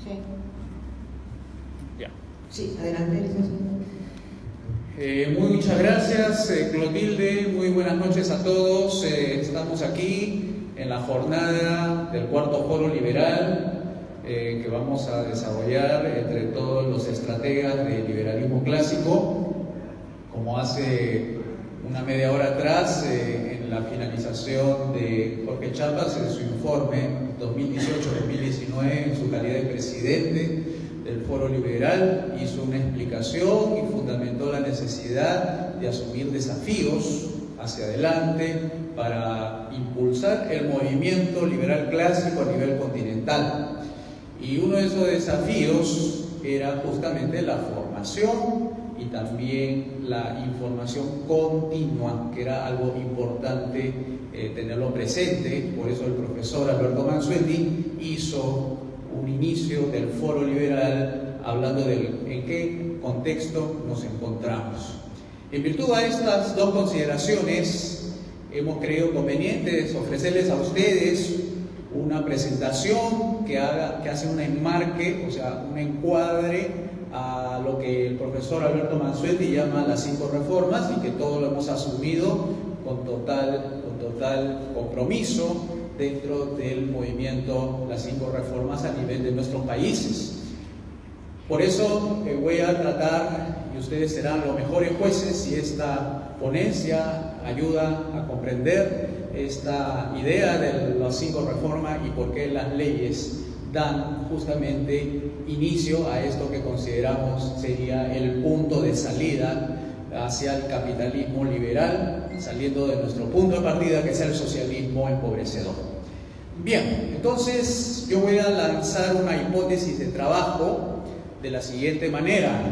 Sí. Ya. Sí, adelante, licenciado. Muchas gracias, Clotilde. Muy buenas noches a todos. Estamos aquí en la jornada del cuarto Foro Liberal que vamos a desarrollar entre todos los estrategas del liberalismo clásico. Como hace una media hora atrás, en la finalización de Jorge Chapas en su informe 2018-2019 en su calidad de presidente del Foro Liberal, hizo una explicación y fundamentó la necesidad de asumir desafíos hacia adelante para impulsar el movimiento liberal clásico a nivel continental. Y uno de esos desafíos era justamente la formación y también la información continua, que era algo importante tenerlo presente. Por eso el profesor Alberto Mansuetti hizo un inicio del Foro Liberal hablando de en qué contexto nos encontramos. En virtud de estas dos consideraciones, hemos creído conveniente ofrecerles a ustedes una presentación que hace un enmarque, o sea, un encuadre a lo que el profesor Alberto Mansuetti llama las 5 reformas y que todos lo hemos asumido con total compromiso dentro del movimiento las 5 reformas a nivel de nuestros países. Por eso voy a tratar, y ustedes serán los mejores jueces si esta ponencia ayuda a comprender esta idea de las 5 reformas y por qué las leyes dan justamente inicio a esto que consideramos sería el punto de salida hacia el capitalismo liberal, saliendo de nuestro punto de partida, que es el socialismo empobrecedor. Bien, entonces yo voy a lanzar una hipótesis de trabajo de la siguiente manera.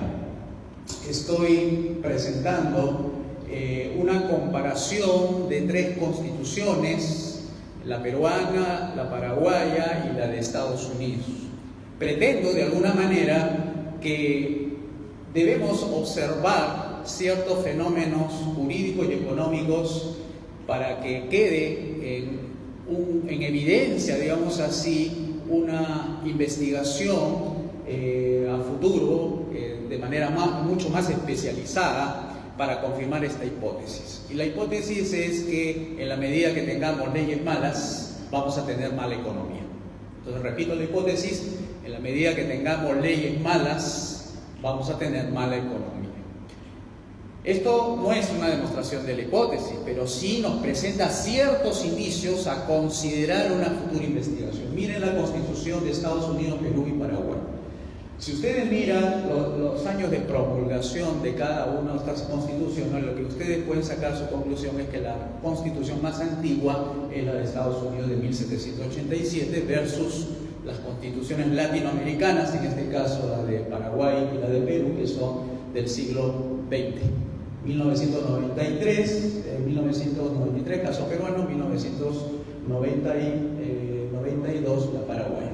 Estoy presentando una comparación de 3 constituciones, la peruana, la paraguaya y la de Estados Unidos. Pretendo de alguna manera que debemos observar ciertos fenómenos jurídicos y económicos para que quede en evidencia, digamos así, una investigación a futuro de manera mucho más especializada para confirmar esta hipótesis. Y la hipótesis es que en la medida que tengamos leyes malas, vamos a tener mala economía. Entonces, repito la hipótesis, en la medida que tengamos leyes malas, vamos a tener mala economía. Esto no es una demostración de la hipótesis, pero sí nos presenta ciertos indicios a considerar una futura investigación. Miren la Constitución de Estados Unidos, Perú y Paraguay. Si ustedes miran los años de promulgación de cada una de estas constituciones, lo que ustedes pueden sacar su conclusión es que la constitución más antigua es la de Estados Unidos de 1787 versus las constituciones latinoamericanas, en este caso la de Paraguay y la de Perú, que son del siglo XX. 1993, 1993 caso peruano, 1992 la paraguaya.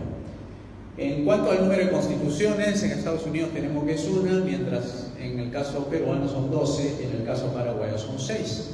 En cuanto al número de constituciones, en Estados Unidos tenemos que es una, mientras en el caso peruano son 12, en el caso paraguayo son 6.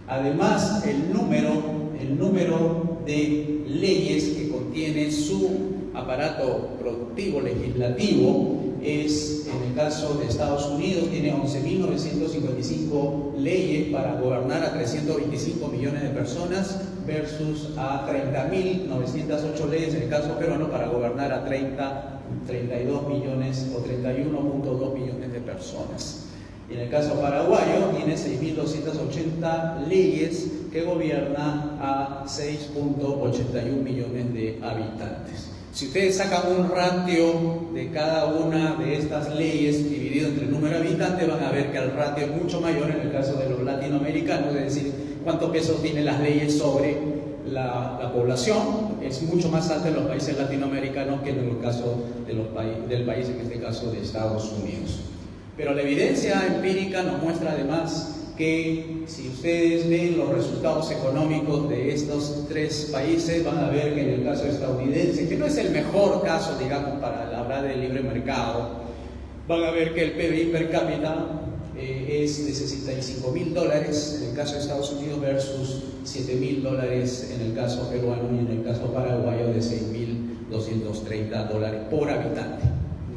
Además, el número de leyes que contiene su aparato productivo legislativo es, en el caso de Estados Unidos, tiene 11.955 leyes para gobernar a 325 millones de personas versus a 30.908 leyes en el caso peruano para gobernar a 32 millones o 31.2 millones de personas. Y en el caso paraguayo tiene 6.280 leyes que gobierna a 6.81 millones de habitantes. Si ustedes sacan un ratio de cada una de estas leyes dividido entre el número de habitantes, van a ver que el ratio es mucho mayor en el caso de los latinoamericanos, es decir, cuánto peso tienen las leyes sobre la población es mucho más alto en los países latinoamericanos que en el caso del país, en este caso de Estados Unidos. Pero la evidencia empírica nos muestra además que si ustedes ven los resultados económicos de estos 3 países, van a ver que en el caso estadounidense, que no es el mejor caso, digamos, para hablar del libre mercado, van a ver que el PBI per cápita es de $65.000 en el caso de Estados Unidos versus $7.000 en el caso peruano y en el caso paraguayo de $6.000 $230 por habitante,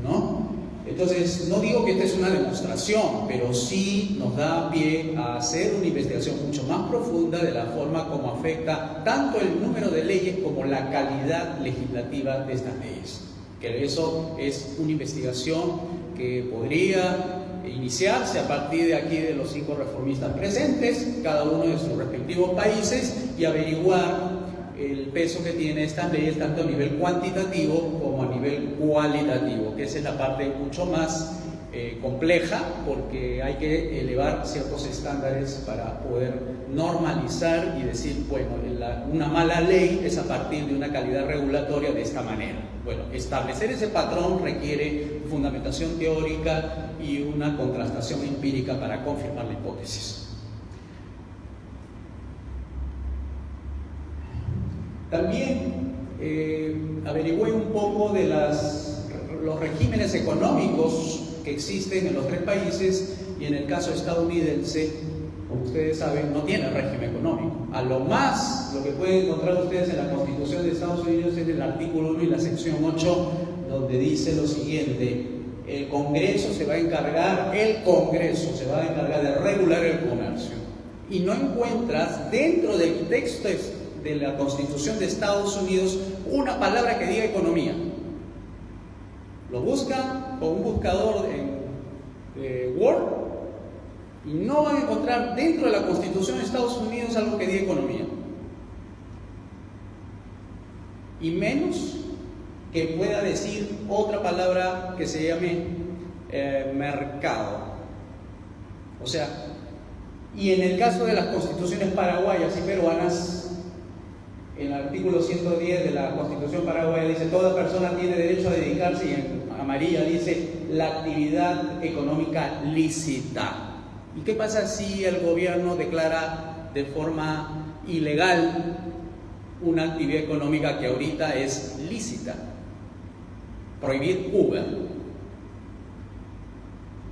¿no? Entonces, no digo que esta es una demostración, pero sí nos da pie a hacer una investigación mucho más profunda de la forma como afecta tanto el número de leyes como la calidad legislativa de estas leyes. Que eso es una investigación que podría iniciarse a partir de aquí de los 5 reformistas presentes, cada uno de sus respectivos países, y averiguar el peso que tiene estas leyes tanto a nivel cuantitativo como a nivel cualitativo, que esa es la parte mucho más compleja, porque hay que elevar ciertos estándares para poder normalizar y decir, bueno, una mala ley es a partir de una calidad regulatoria de esta manera. Bueno, establecer ese patrón requiere fundamentación teórica y una contrastación empírica para confirmar la hipótesis. También averigüé un poco de los regímenes económicos que existen en los 3 países, y en el caso estadounidense, como ustedes saben, no tiene régimen económico. A lo más, lo que pueden encontrar ustedes en la Constitución de Estados Unidos es el artículo 1 y la sección 8, donde dice lo siguiente: el Congreso se va a encargar de regular el comercio. Y no encuentras dentro del texto de la Constitución de Estados Unidos una palabra que diga economía. Lo buscan con un buscador en Word y no van a encontrar dentro de la Constitución de Estados Unidos algo que diga economía. Y menos que pueda decir otra palabra que se llame mercado. O sea, y en el caso de las constituciones paraguayas y peruanas, en el artículo 110 de la Constitución paraguaya dice: toda persona tiene derecho a dedicarse, y en amarilla dice: la actividad económica lícita. ¿Y qué pasa si el gobierno declara de forma ilegal una actividad económica que ahorita es lícita? Prohibir Uber.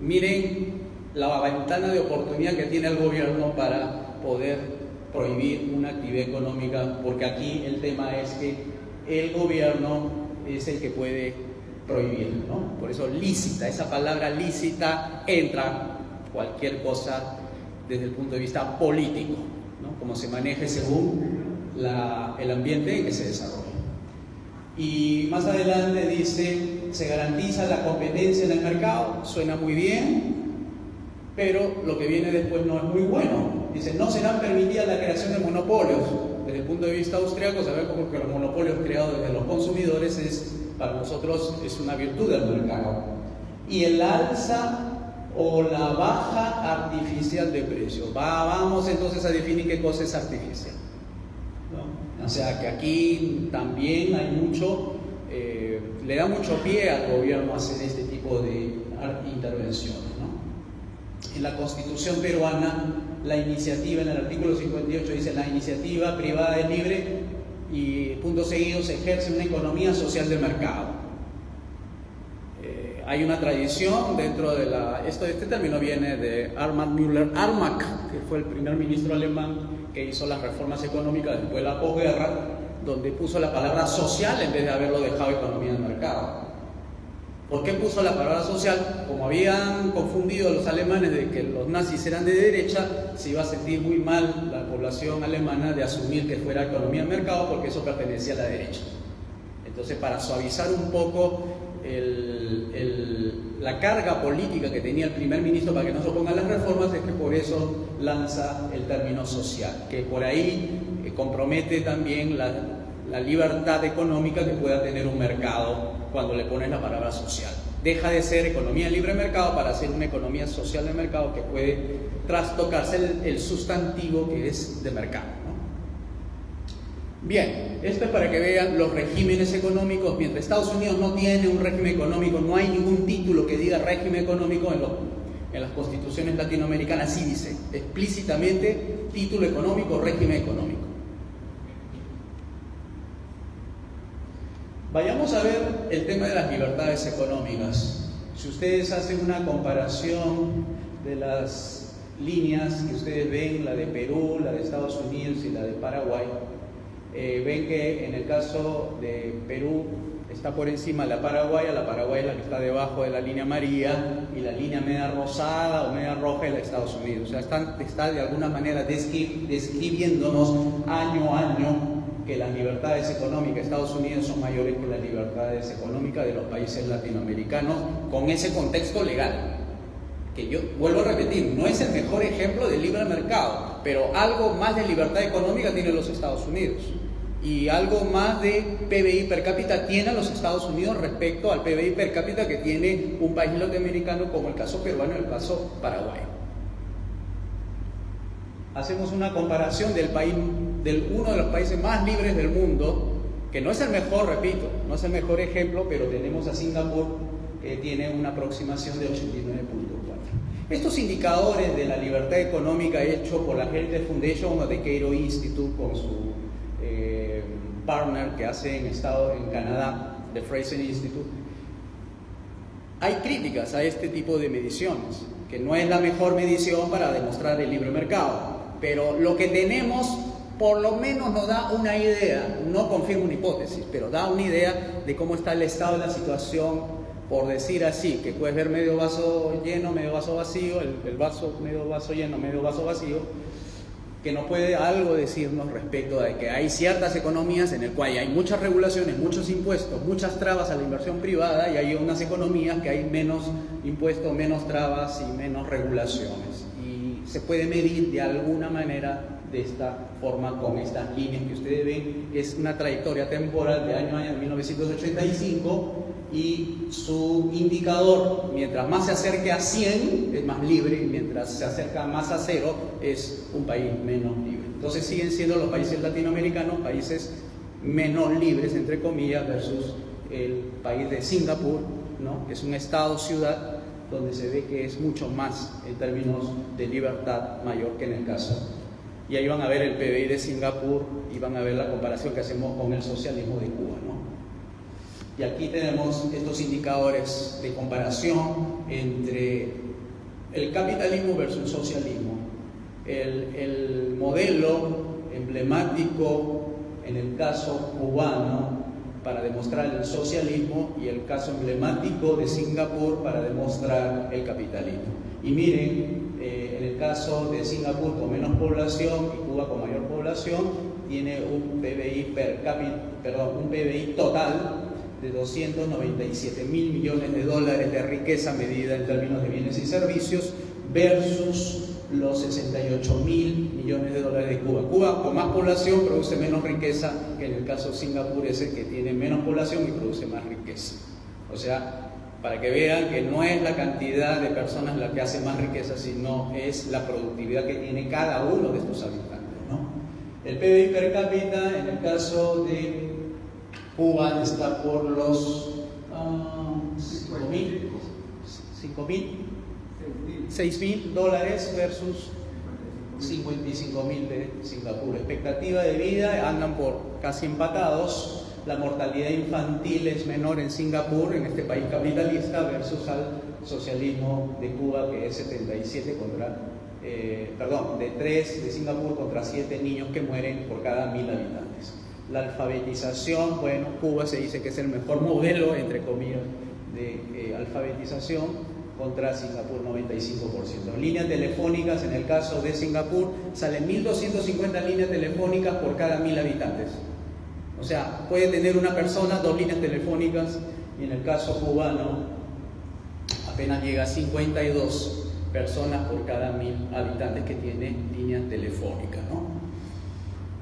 Miren la ventana de oportunidad que tiene el gobierno para poder prohibir una actividad económica, porque aquí el tema es que el gobierno es el que puede prohibir, ¿no? Por eso lícita, esa palabra lícita entra cualquier cosa desde el punto de vista político, ¿no? Como se maneje según el ambiente en que se desarrolla. Y más adelante dice: se garantiza la competencia en el mercado. Suena muy bien, pero lo que viene después no es muy bueno. Dice: no serán permitidas la creación de monopolios. Desde el punto de vista austríaco sabemos que los monopolios creados desde los consumidores para nosotros es una virtud del mercado. Y el alza o la baja artificial de precios. Vamos entonces a definir qué cosa es artificial, ¿no? O sea que aquí también hay mucho, le da mucho pie al gobierno a hacer este tipo de intervenciones, ¿no? En la Constitución peruana, la iniciativa, en el artículo 58 dice: la iniciativa privada es libre y punto seguido se ejerce una economía social de mercado. Hay una tradición dentro de este término viene de Armand Müller Armack, que fue el primer ministro alemán que hizo las reformas económicas después de la posguerra, donde puso la palabra social en vez de haberlo dejado economía de mercado. ¿Por qué puso la palabra social? Como habían confundido a los alemanes de que los nazis eran de derecha, se iba a sentir muy mal la población alemana de asumir que fuera economía de mercado, porque eso pertenecía a la derecha. Entonces, para suavizar un poco la carga política que tenía el primer ministro para que no se opongan las reformas, es que por eso lanza el término social, que por ahí compromete también la libertad económica que pueda tener un mercado cuando le pones la palabra social. Deja de ser economía de libre mercado para ser una economía social de mercado que puede trastocarse el sustantivo que es de mercado, ¿no? Bien, esto es para que vean los regímenes económicos. Mientras Estados Unidos no tiene un régimen económico, no hay ningún título que diga régimen económico. En las constituciones latinoamericanas sí dice explícitamente título económico, régimen económico. Vayamos a ver el tema de las libertades económicas. Si ustedes hacen una comparación de las líneas que ustedes ven, la de Perú, la de Estados Unidos y la de Paraguay, ven que en el caso de Perú está por encima la paraguaya es la que está debajo de la línea amarilla, y la línea media rosada o media roja es la de Estados Unidos. O sea, está de alguna manera describiéndonos año a año que las libertades económicas de Estados Unidos son mayores que las libertades económicas de los países latinoamericanos, con ese contexto legal. Que yo vuelvo a repetir, no es el mejor ejemplo de libre mercado, pero algo más de libertad económica tienen los Estados Unidos. Y algo más de PBI per cápita tiene los Estados Unidos respecto al PBI per cápita que tiene un país latinoamericano como el caso peruano y el caso paraguayo. Hacemos una comparación del uno de los países más libres del mundo, que no es el mejor, repito, no es el mejor ejemplo, pero tenemos a Singapur, que tiene una aproximación de 89.4. Estos indicadores de la libertad económica hechos por la Heritage Foundation o The Cato Institute con su partner que hace en Canadá, The Fraser Institute, hay críticas a este tipo de mediciones, que no es la mejor medición para demostrar el libre mercado, pero lo que tenemos por lo menos nos da una idea, no confirma una hipótesis, pero da una idea de cómo está el estado de la situación, por decir así, que puedes ver medio vaso lleno, medio vaso vacío, el vaso medio vaso lleno, medio vaso vacío, que nos puede algo decirnos respecto de que hay ciertas economías en las cuales hay muchas regulaciones, muchos impuestos, muchas trabas a la inversión privada, y hay unas economías que hay menos impuestos, menos trabas y menos regulaciones. Y se puede medir de alguna manera de esta forma con estas líneas que ustedes ven, que es una trayectoria temporal de año a año, 1985, y su indicador, mientras más se acerque a 100, es más libre, y mientras se acerca más a 0, es un país menos libre. Entonces siguen siendo los países latinoamericanos países menos libres, entre comillas, versus el país de Singapur, ¿no? Que es un estado-ciudad donde se ve que es mucho más en términos de libertad mayor que en el caso. Y ahí van a ver el PBI de Singapur y van a ver la comparación que hacemos con el socialismo de Cuba, ¿no? Y aquí tenemos estos indicadores de comparación entre el capitalismo versus el socialismo. El modelo emblemático en el caso cubano para demostrar el socialismo y el caso emblemático de Singapur para demostrar el capitalismo. Y miren, en el caso de Singapur con menos población y Cuba con mayor población, tiene un PBI per cápita, un PBI total de 297.000 millones de dólares de riqueza medida en términos de bienes y servicios versus los 68.000 millones de dólares de Cuba. Cuba con más población produce menos riqueza que en el caso de Singapur, ese que tiene menos población y produce más riqueza. O sea, para que vean que no es la cantidad de personas la que hace más riqueza, sino es la productividad que tiene cada uno de estos habitantes, ¿no? El PBI per cápita en el caso de Cuba está por los 6.000 dólares versus 55.000 de Singapur. Expectativa de vida andan por casi empatados. La mortalidad infantil es menor en Singapur, en este país capitalista, versus al socialismo de Cuba, que es 77 de 3 de Singapur contra 7 niños que mueren por cada 1.000 habitantes. La alfabetización, bueno, Cuba se dice que es el mejor modelo, entre comillas, de alfabetización, contra Singapur 95%. Líneas telefónicas, en el caso de Singapur, salen 1.250 líneas telefónicas por cada 1.000 habitantes. O sea, puede tener una persona 2 líneas telefónicas, y en el caso cubano apenas llega a 52 personas por cada 1.000 habitantes que tiene líneas telefónicas, ¿no?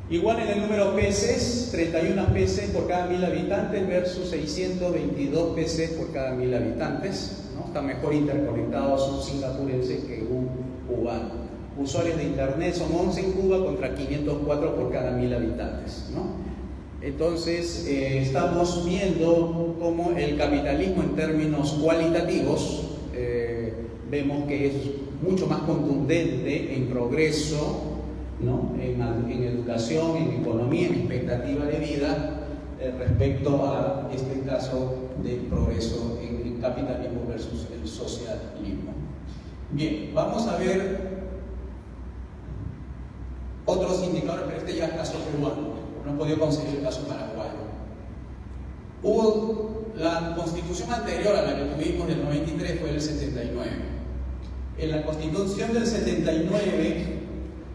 Igual en el número de peces, 31 peces por cada 1.000 habitantes versus 622 peces por cada 1.000 habitantes, ¿no? Están mejor interconectados un singapurense que un cubano. Usuarios de internet son 11 en Cuba contra 504 por cada 1.000 habitantes, ¿no? Entonces, estamos viendo cómo el capitalismo en términos cualitativos, vemos que es mucho más contundente en progreso, ¿no? en educación, en economía, en expectativa de vida, respecto a este caso de progreso en el capitalismo versus el socialismo. Bien, vamos a ver otros indicadores, pero este ya es caso peruano. no han podido conseguir el caso paraguayo. Hubo la constitución anterior a la que tuvimos del 93 fue el 79. En la constitución del 79,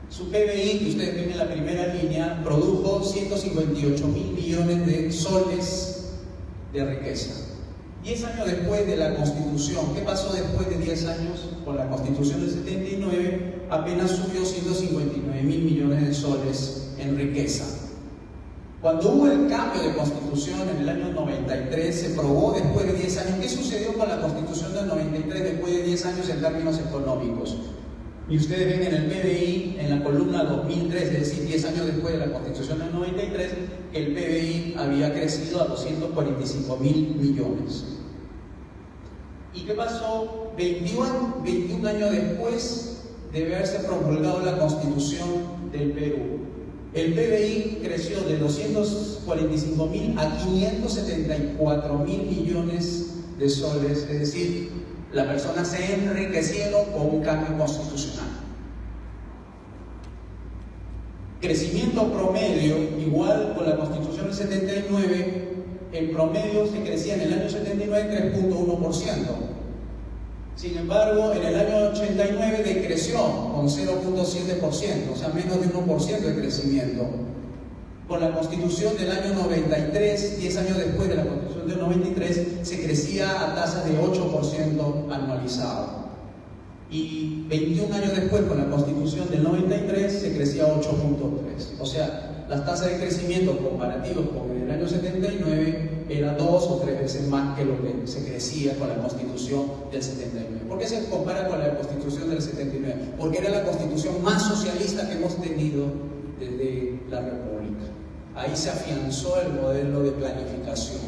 su PBI, que ustedes ven en la primera línea, produjo 158.000 millones de soles de riqueza. 10 años después de la Constitución, ¿qué pasó después de 10 años con la Constitución del 79? Apenas subió 159.000 millones de soles en riqueza. Cuando hubo el cambio de Constitución en el año 93, se probó después de 10 años. ¿Qué sucedió con la Constitución del 93 después de 10 años en términos económicos? Y ustedes ven en el PBI, en la columna 2003, es decir, 10 años después de la Constitución del 93, que el PBI había crecido a 245.000 millones. ¿Y qué pasó? 21 años después de haberse promulgado la Constitución del Perú, el PBI creció de 245.000 a 574.000 millones de soles, es decir, las personas se enriquecieron con un cambio constitucional. Crecimiento promedio, igual con la Constitución del 79, en promedio se crecía en el año 79 3.1%. Sin embargo, en el año 89 decreció con 0.7%, o sea, menos de 1% de crecimiento. Con la Constitución del año 93, 10 años después de la Constitución del 93, se crecía a tasas de 8% anualizado. Y 21 años después, con la Constitución del 93, se crecía a 8.3%. O sea, las tasas de crecimiento comparativas con el año 79 era 2 o 3 veces más que lo que se crecía con la Constitución del 79. ¿Por qué se compara con la Constitución del 79? Porque era la Constitución más socialista que hemos tenido desde la República. Ahí se afianzó el modelo de planificación.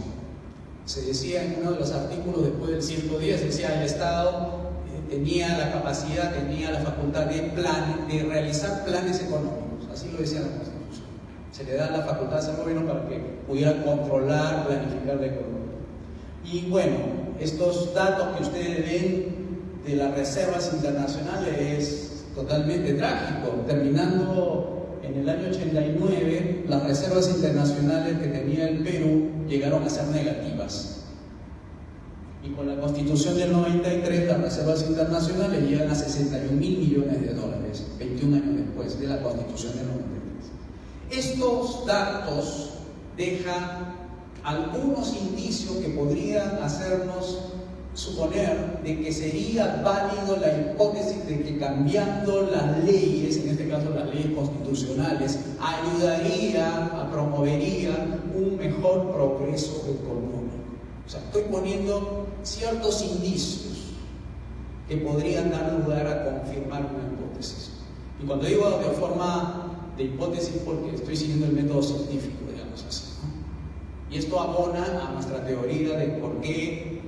Se decía en uno de los artículos después del 110, decía el Estado tenía la capacidad, tenía la facultad de realizar planes económicos. Así lo decía la Constitución. Se le da la facultad a ese gobierno para que pudiera controlar, planificar la economía. Y bueno, estos datos que ustedes ven de las reservas internacionales es totalmente trágico. Terminando en el año 89, las reservas internacionales que tenía el Perú llegaron a ser negativas. Y con la Constitución del 93, las reservas internacionales llegan a 61.000 millones de dólares, 21 años después de la Constitución del 93. Estos datos dejan algunos indicios que podrían hacernos suponer de que sería válido la hipótesis de que cambiando las leyes, en este caso las leyes constitucionales, promovería un mejor progreso económico. O sea, estoy poniendo ciertos indicios que podrían dar lugar a confirmar una hipótesis. Y cuando digo de forma de hipótesis, porque estoy siguiendo el método científico, digamos así, ¿no? Y esto abona a nuestra teoría de por qué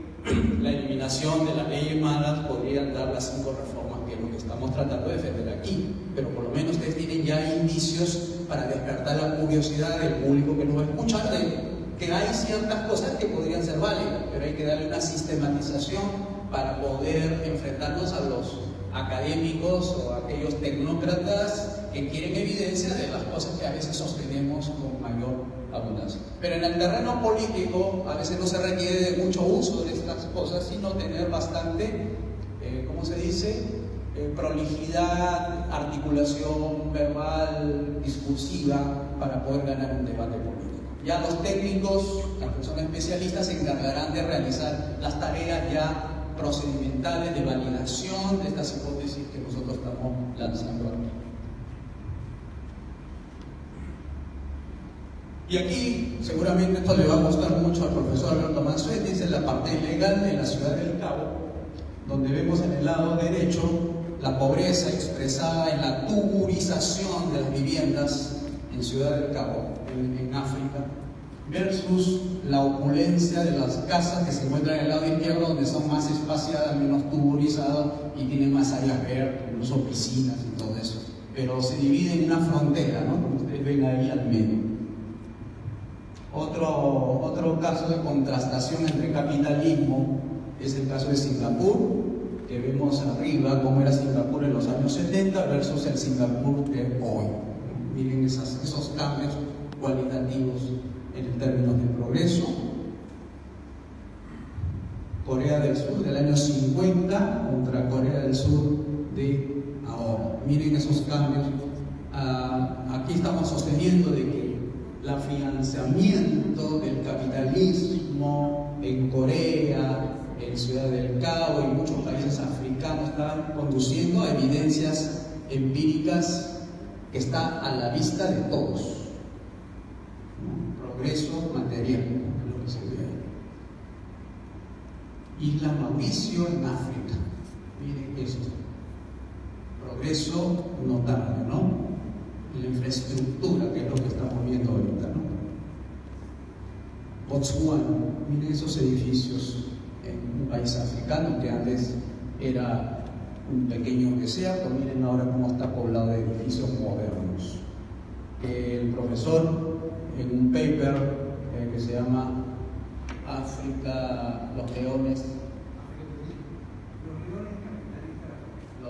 la eliminación de las leyes malas podrían dar las 5 reformas, que es lo que estamos tratando de defender aquí. Pero por lo menos ustedes tienen ya indicios para despertar la curiosidad del público que nos va a escuchar de que hay ciertas cosas que podrían ser válidas, pero hay que darle una sistematización para poder enfrentarnos a los académicos o a aquellos tecnócratas que quieren evidencia de las cosas que a veces sostenemos con mayor abundancia. Pero en el terreno político a veces no se requiere de mucho uso de estas cosas, sino tener bastante, ¿cómo se dice? Prolijidad, articulación verbal, discursiva, para poder ganar un debate político. Ya los técnicos, las personas especialistas, se encargarán de realizar las tareas ya procedimentales de validación de estas hipótesis que nosotros estamos lanzando aquí. Y aquí, seguramente esto le va a gustar mucho al profesor Alberto Mansuetti, es la parte legal de la ciudad del Cabo, donde vemos en el lado derecho la pobreza expresada en la tuburización de las viviendas en Ciudad del Cabo, en África, versus la opulencia de las casas que se encuentran en el lado izquierdo, donde son más espaciadas, menos tuburizadas y tienen más áreas verdes, incluso piscinas y todo eso. Pero se divide en una frontera, ¿no? Como ustedes ven ahí al medio. Otro caso de contrastación entre capitalismo es el caso de Singapur, que vemos arriba cómo era Singapur en los años 70 versus el Singapur de hoy. Miren esos cambios cualitativos en términos de progreso. Corea del Sur del año 50 contra Corea del Sur de ahora. Miren esos cambios. Aquí estamos sosteniendo de que el afianzamiento del capitalismo en Corea, en Ciudad del Cabo y muchos países africanos están conduciendo a evidencias empíricas que está a la vista de todos, ¿no? Progreso material, lo que se ve ahí. Isla Mauricio en África, miren esto, progreso notable, ¿no? La infraestructura, que es lo que estamos viendo ahorita, ¿no? Botswana, miren esos edificios en un país africano que antes era un pequeño desierto, miren ahora cómo está poblado de edificios modernos. El profesor, en un paper que se llama África, los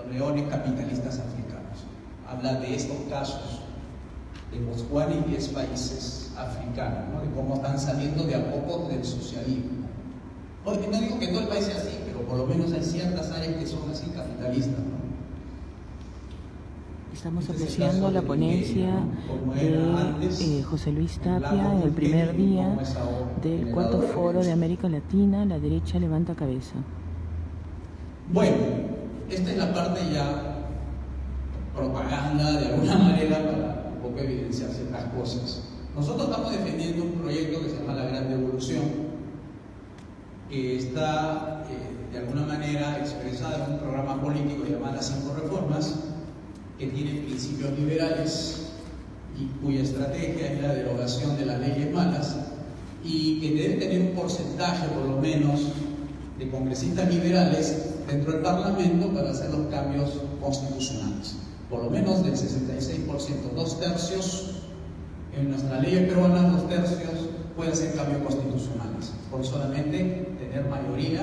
leones capitalistas africanos, habla de estos casos de Botswana y 10 países africanos, ¿no? De cómo están saliendo de a poco del socialismo. Porque no digo que todo el país sea así, pero por lo menos hay ciertas áreas que son así capitalistas, ¿no? Estamos apreciando la ponencia de José Luis Tapia en el primer día del cuarto foro de América Latina, La Derecha Levanta Cabeza. Bueno, esta es la parte ya propaganda de alguna manera para un poco evidenciar ciertas cosas. Nosotros estamos defendiendo un proyecto que se llama La Gran Devolución, que está de alguna manera expresado en un programa político llamado Las 5 Reformas, que tiene principios liberales y cuya estrategia es la derogación de las leyes malas, y que debe tener un porcentaje por lo menos de congresistas liberales dentro del Parlamento para hacer los cambios constitucionales. Por lo menos del 66%, 2/3 en nuestras leyes peruanas, 2/3 pueden hacer cambios constitucionales, por solamente tener mayoría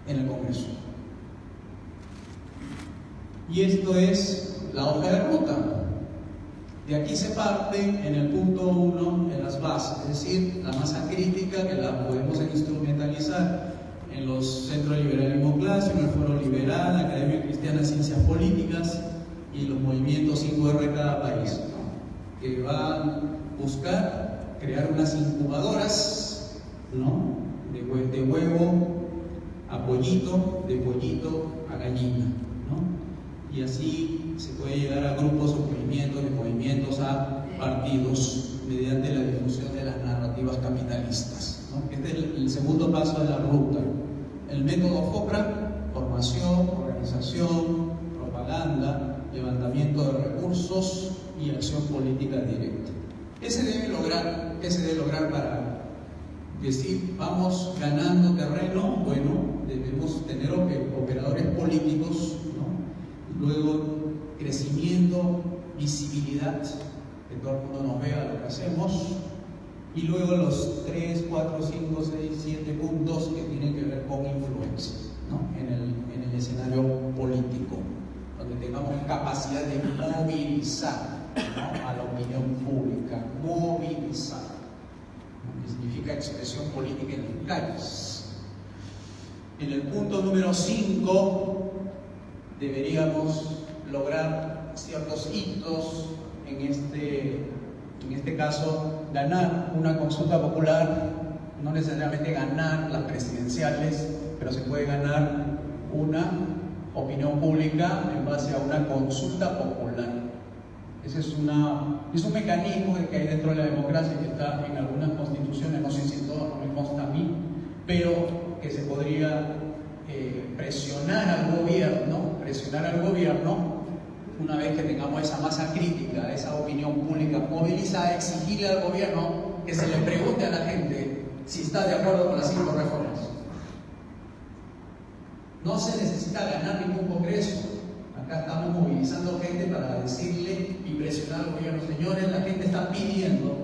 en el Congreso. Y esto es la hoja de ruta. De aquí se parte en el punto 1 en las bases, es decir, la masa crítica que la podemos instrumentalizar en los centros de liberalismo clásico, en el Foro Liberal, la Academia Cristiana de Ciencias Políticas y los movimientos 5R de cada país, ¿no? Que van a buscar crear unas incubadoras, ¿no? De huevo a pollito, de pollito a gallina, ¿no? Y así se puede llegar a grupos o movimientos, de movimientos a partidos mediante la difusión de las narrativas capitalistas, ¿no? Este es el segundo paso de la ruta. El método FOPRA: formación, organización, propaganda, levantamiento de recursos y acción política directa. ¿Qué se debe lograr para decir vamos ganando terreno? Bueno, debemos tener operadores políticos, ¿no? Luego crecimiento, visibilidad, que todo el mundo nos vea lo que hacemos, y luego los 3, 4, 5, 6, 7 puntos que tienen que ver con influencias, ¿no? en el escenario político, donde tengamos capacidad de movilizar, ¿no? A la opinión pública, movilizar, ¿no? Que significa expresión política en las calles. En el punto número 5 deberíamos lograr ciertos hitos, en este caso ganar una consulta popular, no necesariamente ganar las presidenciales, pero se puede ganar una opinión pública en base a una consulta popular. Ese es un mecanismo que hay dentro de la democracia, que está en algunas constituciones, no sé si en todas, no me consta a mí, pero que se podría presionar al gobierno, una vez que tengamos esa masa crítica, esa opinión pública movilizada, exigirle al gobierno que se le pregunte a la gente si está de acuerdo con las 5 reformas. No se necesita ganar ningún congreso. Acá estamos movilizando gente para decirle y presionar al gobierno: señores, la gente está pidiendo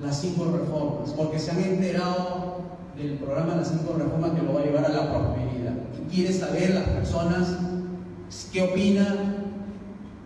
las 5 reformas, porque se han enterado del programa de las 5 reformas que lo va a llevar a la prosperidad. Quiere saber las personas qué opina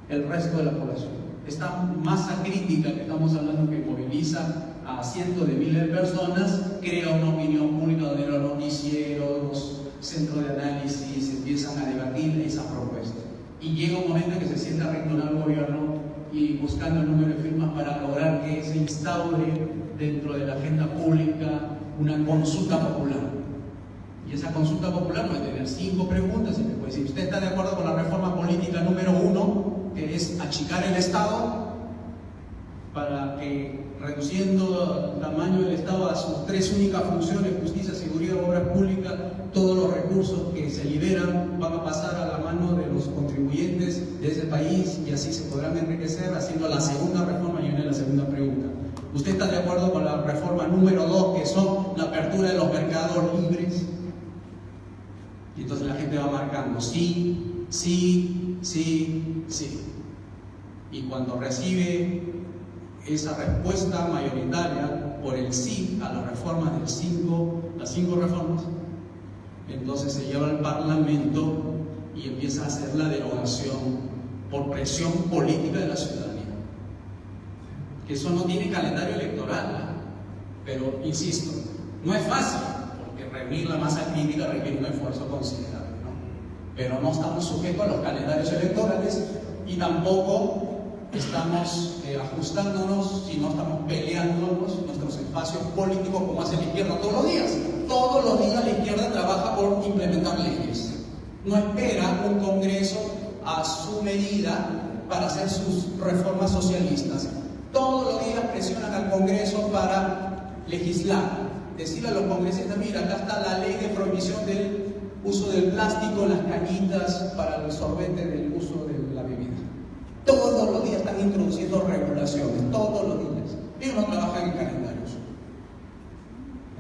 el resto de la población. esta masa crítica que estamos hablando, que moviliza a cientos de miles de personas, crea una opinión pública donde los noticieros, los centros de análisis empiezan a debatir esa propuesta. Y llega un momento en que se sienta a arrinconar el gobierno y buscando el número de firmas para lograr que se instaure dentro de la agenda pública una consulta popular. Y esa consulta popular puede tener 5 preguntas y le puede decir: ¿usted está de acuerdo con la reforma política número 1, que es achicar el Estado para que, reduciendo el tamaño del Estado a sus 3 únicas funciones, justicia, seguridad, obras públicas, todos los recursos que se liberan van a pasar a la mano de los contribuyentes de ese país y así se podrán enriquecer? Haciendo la segunda reforma, y viene la segunda pregunta: ¿usted está de acuerdo con la reforma número 2, que son la apertura de los mercados libres? Y entonces la gente va marcando sí, sí, sí, sí. Y cuando recibe esa respuesta mayoritaria por el sí a las reformas las 5 reformas, entonces se lleva al Parlamento y empieza a hacer la derogación por presión política de la ciudadanía. Que eso no tiene calendario electoral, ¿no? Pero insisto, no es fácil, porque reunir la masa crítica requiere un esfuerzo considerable, ¿no? Pero no estamos sujetos a los calendarios electorales y tampoco estamos ajustándonos, si no estamos peleándonos nuestros espacios políticos como hace la izquierda todos los días. Todos los días la izquierda trabaja por implementar leyes. No espera un Congreso a su medida para hacer sus reformas socialistas. Todos los días presionan al Congreso para legislar. Decirle a los congresistas: mira, acá está la ley de prohibición del uso del plástico en las cañitas para el sorbete del uso de la bebida. Todos los días están introduciendo regulaciones, todos los días. Ellos no trabajan en calendarios.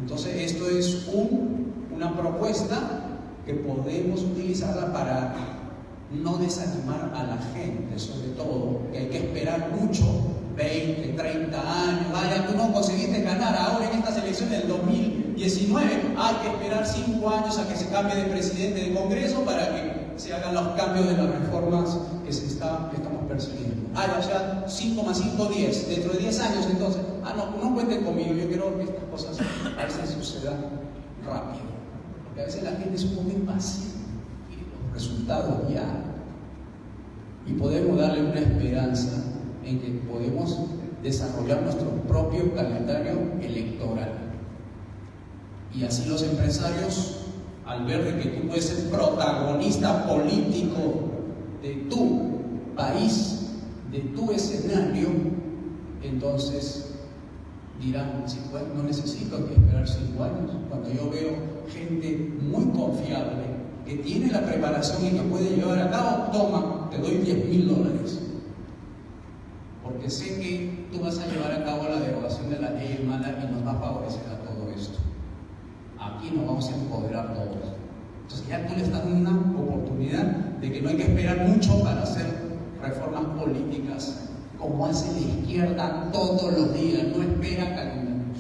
Entonces esto es una propuesta que podemos utilizarla para no desanimar a la gente, sobre todo, que hay que esperar mucho, 20, 30 años. Vaya, tú no conseguiste ganar ahora en estas elecciones del 2019, hay que esperar 5 años a que se cambie de presidente del Congreso para que se hagan los cambios de las reformas que estamos persiguiendo. Ya 5 más 5, 10. Dentro de 10 años, entonces, no cuenten conmigo. Yo quiero que estas cosas a veces sucedan rápido. Porque a veces la gente es un poco impaciente y los resultados ya. Y podemos darle una esperanza en que podemos desarrollar nuestro propio calendario electoral. Y así los empresarios, al ver de que tú puedes ser protagonista político de tu país, de tu escenario, entonces dirán: sí, pues, no necesito que esperar 5 años. Cuando yo veo gente muy confiable, que tiene la preparación y que puede llevar a cabo, toma, te doy $10,000. Porque sé que tú vas a llevar a cabo la derogación de la ley hermana y nos va a favorecer a todo esto. Aquí nos vamos a empoderar todos. Entonces ya tú le estás dando una oportunidad de que no hay que esperar mucho para hacer reformas políticas como hace la izquierda todos los días, no espera calendarios.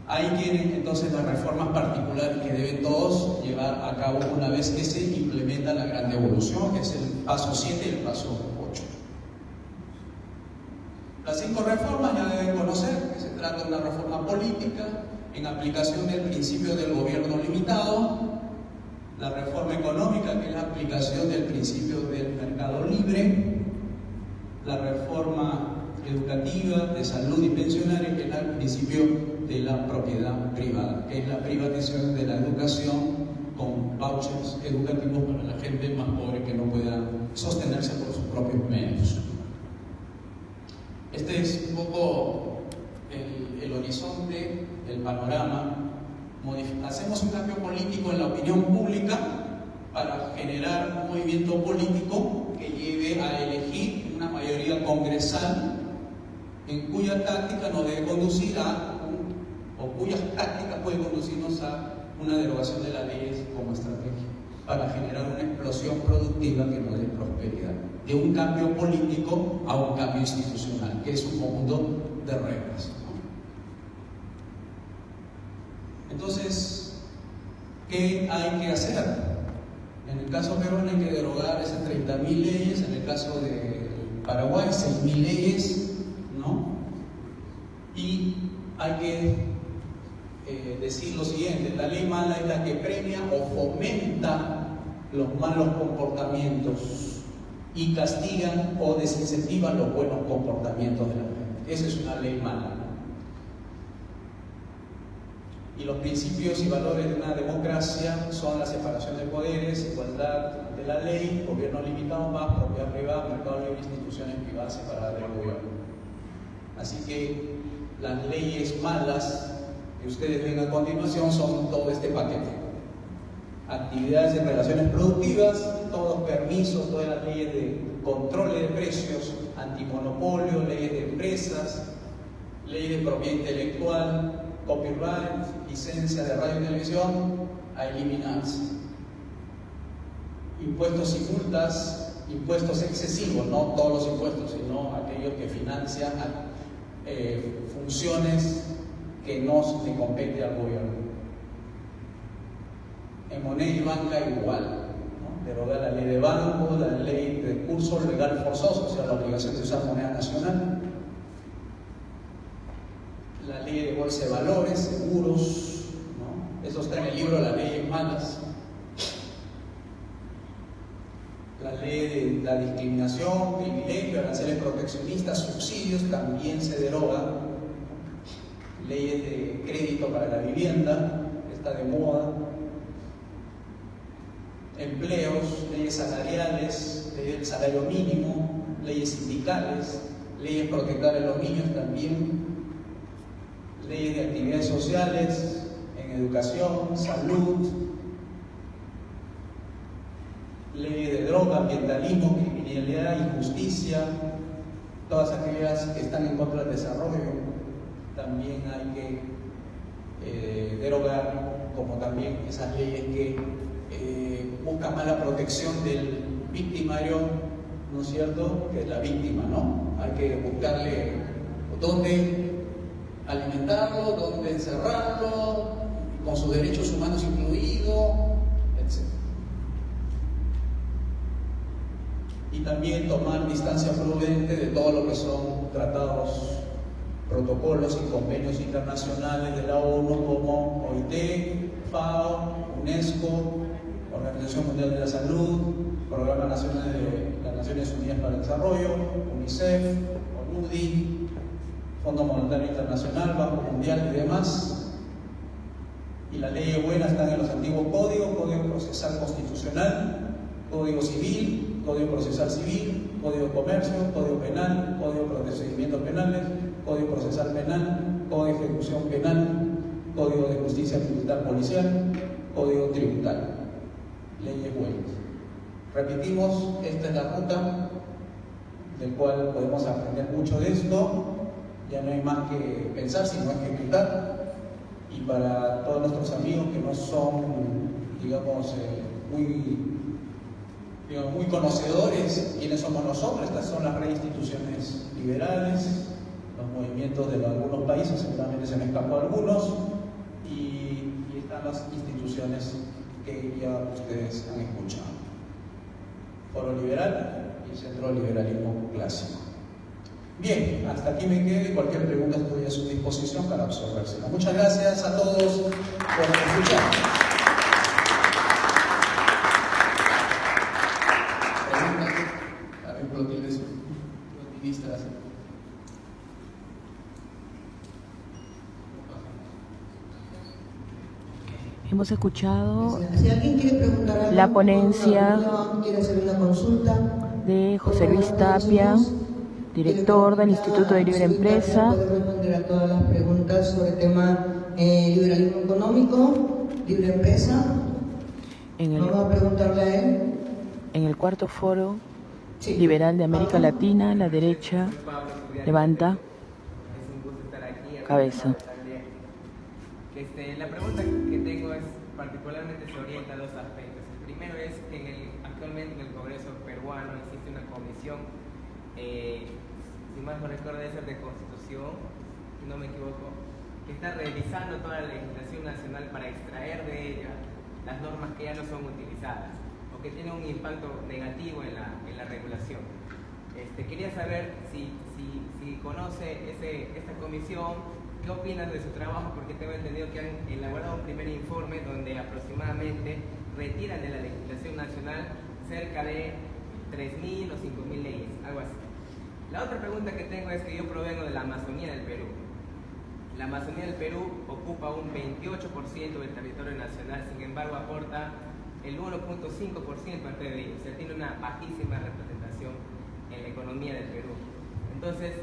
Ahí tienen entonces las reformas particulares que deben todos llevar a cabo una vez que se implementa la gran devolución, que es el paso 7 y el paso 8. Las 5 reformas ya deben conocer que se trata de una reforma política en aplicación del principio del gobierno limitado, la reforma económica, que es la aplicación del principio del mercado libre, la reforma educativa, de salud y pensionaria, que es el principio de la propiedad privada, que es la privatización de la educación con vouchers educativos para la gente más pobre que no pueda sostenerse por sus propios medios. Este es un poco el horizonte, el panorama. Hacemos un cambio político en la opinión pública para generar un movimiento político que lleve a elegir una mayoría congresal en cuya táctica nos debe conducir o cuyas tácticas pueden conducirnos a una derogación de las leyes como estrategia para generar una explosión productiva que nos dé prosperidad, de un cambio político a un cambio institucional, que es un conjunto de reglas. Entonces, ¿qué hay que hacer? En el caso peruano hay que derogar esas 30.000 leyes, en el caso de Paraguay 6.000 leyes, ¿no? Y hay que decir lo siguiente: la ley mala es la que premia o fomenta los malos comportamientos y castigan o desincentivan los buenos comportamientos de la gente. Esa es una ley mala. Y los principios y valores de una democracia son la separación de poderes, igualdad ante la ley, gobierno limitado, paz, propiedad privada, mercado libre, instituciones privadas separadas del gobierno. Así que las leyes malas que ustedes ven a continuación son todo este paquete: actividades y relaciones productivas, todos permisos, todas las leyes de control de precios, antimonopolio, leyes de empresas, leyes de propiedad intelectual, copyright, licencia de radio y televisión, a eliminarse. Impuestos y multas, impuestos excesivos, no todos los impuestos, sino aquellos que financian funciones que no le compete al gobierno. En moneda y banca igual, ¿no? Derogar la ley de banco, la ley de curso legal forzoso, o sea, la obligación de usar moneda nacional, la ley de bolsa de valores, seguros, ¿no? Eso está en el libro Las leyes malas. La ley de la discriminación, privilegios, aranceles proteccionistas, subsidios también se deroga. Leyes de crédito para la vivienda, está de moda. Empleos, leyes salariales, ley del salario mínimo, leyes sindicales, leyes protectoras de los niños también, leyes de actividades sociales, en educación, salud, leyes de droga, ambientalismo, criminalidad, injusticia, todas aquellas que están en contra del desarrollo, también hay que derogar, como también esas leyes que buscan más la protección del victimario, ¿no es cierto?, que es la víctima, ¿no? Hay que buscarle dónde alimentarlo, dónde encerrarlo, con sus derechos humanos incluidos, etc. Y también tomar distancia prudente de todo lo que son tratados, protocolos y convenios internacionales de la ONU, como OIT, FAO, UNESCO, Organización Mundial de la Salud, Programa Nacional de las Naciones Unidas para el Desarrollo, UNICEF, ONUDI, Fondo Monetario Internacional, Banco Mundial y demás. Y las leyes buenas están en los antiguos códigos: Código Procesal Constitucional, Código Civil, Código Procesal Civil, Código de Comercio, Código Penal, Código de Procedimientos Penales, Código Procesal Penal, Código de Ejecución Penal, Código de Justicia Militar Policial, Código Tributario. Leyes buenas. Repetimos, esta es la ruta del cual podemos aprender mucho de esto. Ya no hay más que pensar, sino ejecutar. Y para todos nuestros amigos que no son, digamos, muy conocedores, ¿quiénes somos nosotros? Estas son las reinstituciones liberales, los movimientos de algunos países, seguramente se me escapó algunos, y están las instituciones que ya ustedes han escuchado: Foro Liberal y Centro de Liberalismo Clásico. Bien, hasta aquí me quedo y cualquier pregunta estoy a su disposición para absorbérsela. Muchas gracias a todos por escuchar. A ver, Clotilde, ministras. Hemos escuchado Si alguien quiere preguntar algo, la ponencia quiere hacer una consulta, de José Luis Tapia, director del Instituto de Libre Empresa. Puede responder a todas las preguntas sobre el tema liberalismo económico, libre empresa. Vamos a preguntarle a él. En el cuarto foro Sí. liberal de América Latina, la derecha levanta cabeza. La pregunta que tengo es particularmente se orienta a dos aspectos. El primero es que actualmente en el Congreso peruano existe una comisión, si mal no recuerdo, es de Constitución, si no me equivoco, que está revisando toda la legislación nacional para extraer de ella las normas que ya no son utilizadas o que tienen un impacto negativo en la regulación. Quería saber si conoce esta comisión, qué opinan de su trabajo, porque tengo entendido que han elaborado un primer informe donde aproximadamente retiran de la legislación nacional cerca de 3.000 o 5.000 leyes, algo así. La otra pregunta que tengo es que yo provengo de la Amazonía del Perú. La Amazonía del Perú ocupa un 28% del territorio nacional, sin embargo aporta el 1.5% al PBI, o sea, tiene una bajísima representación en la economía del Perú. Entonces,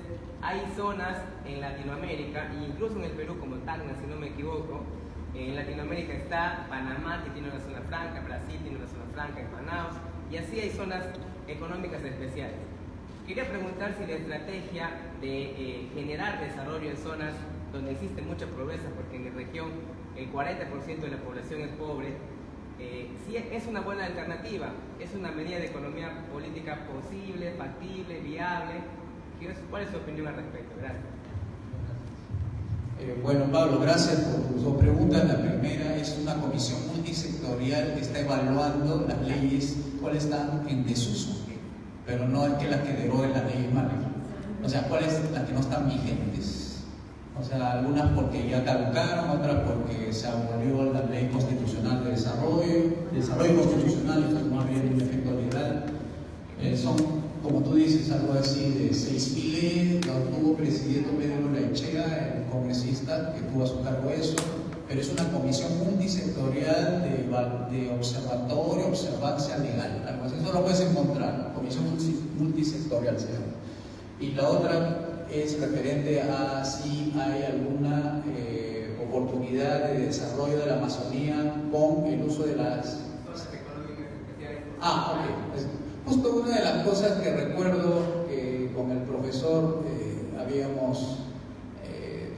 hay zonas en Latinoamérica, e incluso en el Perú como Tacna, si no me equivoco, en Latinoamérica está Panamá, que tiene una zona franca, Brasil tiene una zona franca en Manaus, y así hay zonas económicas especiales. Quería preguntar si la estrategia de generar desarrollo en zonas donde existe mucha pobreza, porque en mi región el 40% de la población es pobre, sí es una buena alternativa, es una medida de economía política posible, factible, viable. ¿Cuál es su opinión al respecto? Gracias. Bueno, Pablo, gracias por tus dos preguntas. La primera es una comisión multisectorial que está evaluando las leyes, cuáles están en desuso, pero no es que las que deroguen las leyes malas. O sea, cuáles las que no están vigentes. O sea, algunas porque ya caducaron, otras porque se abolió la ley constitucional de desarrollo constitucional, esto no había un efecto legal. Son, como tú dices, algo así de 6.000 leyes, lo tuvo presidiendo Pedro Laechea, el congresista que tuvo a su cargo eso, pero es una comisión multisectorial de observatorio, observancia legal, algo así. Eso lo puedes encontrar, comisión multisectorial se llama. Y la otra es referente a si hay alguna oportunidad de desarrollo de la Amazonía con el uso de las Zonas económicas especiales. ok. Pues, justo una de las cosas que recuerdo que con el profesor habíamos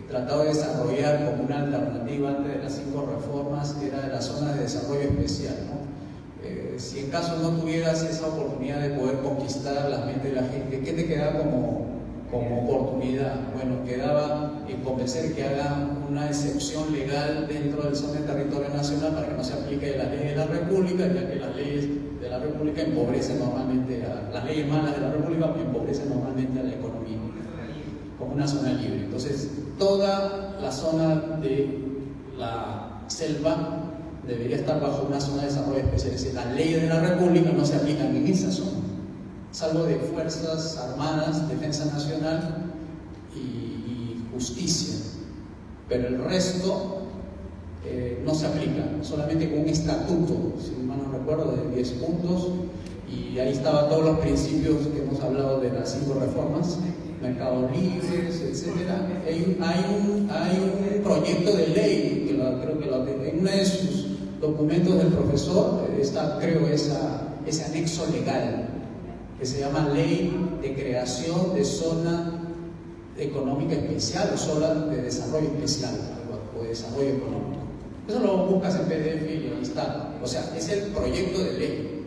tratado de desarrollar como una alternativa antes de las 5 reformas era la zona de desarrollo especial, ¿no? Si en caso no tuvieras esa oportunidad de poder conquistar la mente de la gente, ¿qué te quedaba como oportunidad? Bueno, quedaba convencer que haga una excepción legal dentro del zona de territorio nacional para que no se aplique la ley de la República, ya que las leyes de la República empobrecen normalmente las leyes malas de la República empobrecen normalmente a la economía como una zona libre. Entonces, toda la zona de la selva debería estar bajo una zona de desarrollo especial. Es decir, las leyes de la República no se aplican en esa zona, salvo de Fuerzas Armadas, Defensa Nacional y Justicia. Pero el resto no se aplica, solamente con un estatuto, si mal no recuerdo, de 10 puntos, y ahí estaban todos los principios que hemos hablado de las 5 reformas, mercados libres, etc. Hay un proyecto de ley, creo que en uno de sus documentos del profesor está, creo, ese anexo legal, que se llama Ley de Creación de Zona Económica Especial o Zona de Desarrollo Especial o de Desarrollo Económico. Eso lo buscas en PDF y ahí está. O sea, es el proyecto de ley.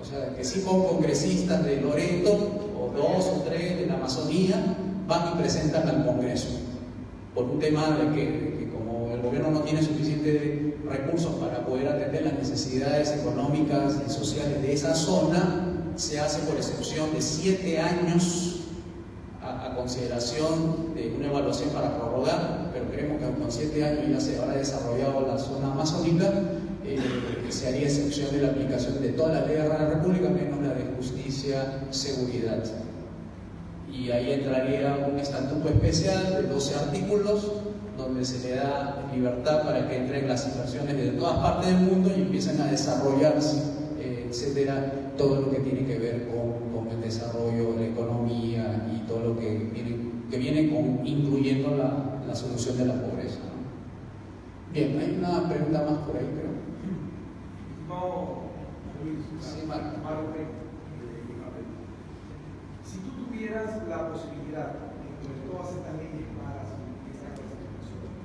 O sea, que 5 congresistas de Loreto o 2 o 3 de la Amazonía van y presentan al Congreso por un tema de que como el gobierno no tiene suficientes recursos para poder atender las necesidades económicas y sociales de esa zona, se hace por excepción de 7 años a consideración de una evaluación para prorrogar, pero creemos que con 7 años ya se habrá desarrollado la zona amazónica, se haría excepción de la aplicación de toda la ley de la República, menos la de justicia, seguridad. Y ahí entraría un estatuto especial de 12 artículos, donde se le da libertad para que entren las inversiones de todas partes del mundo y empiecen a desarrollarse, etcétera, todo lo que tiene que ver con el desarrollo, la economía y todo lo que viene incluyendo la solución de la pobreza, ¿no? Bien, hay una pregunta más por ahí, creo. Sí, Marco. Si tú tuvieras la posibilidad de todas estas leyes malas, esta constitución,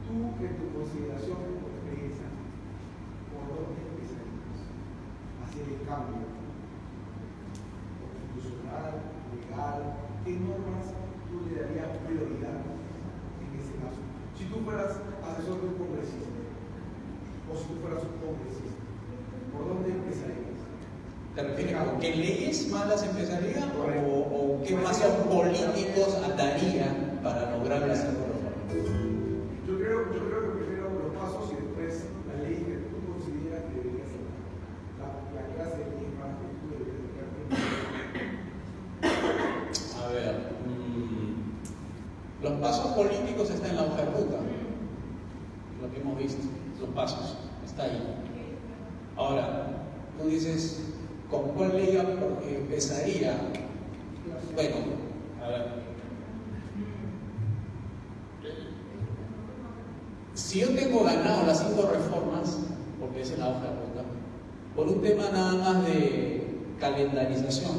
tú en tu consideración como experiencia, ¿por dónde empezarías a hacer el cambio constitucional, legal? ¿Qué normas tú le darías prioridad en ese caso? Si tú fueras asesor de un congresista o si tú fueras un congresista, ¿por dónde empezarías? ¿Te refieres a qué leyes malas empezaría o qué pasos políticos daría para lograr esa reforma? Yo creo que primero los pasos y después la ley que tú consideras que debería ser la clase de ley más que tú deberías aplicar. A ver, los pasos políticos están en la hoja de ruta, lo que hemos visto, los pasos, está ahí. Ahora, tú dices, ¿con cuál ley empezaría? Bueno, a ver. Si yo tengo ganado las 5 reformas, porque es en la hoja de ruta, por un tema nada más de calendarización,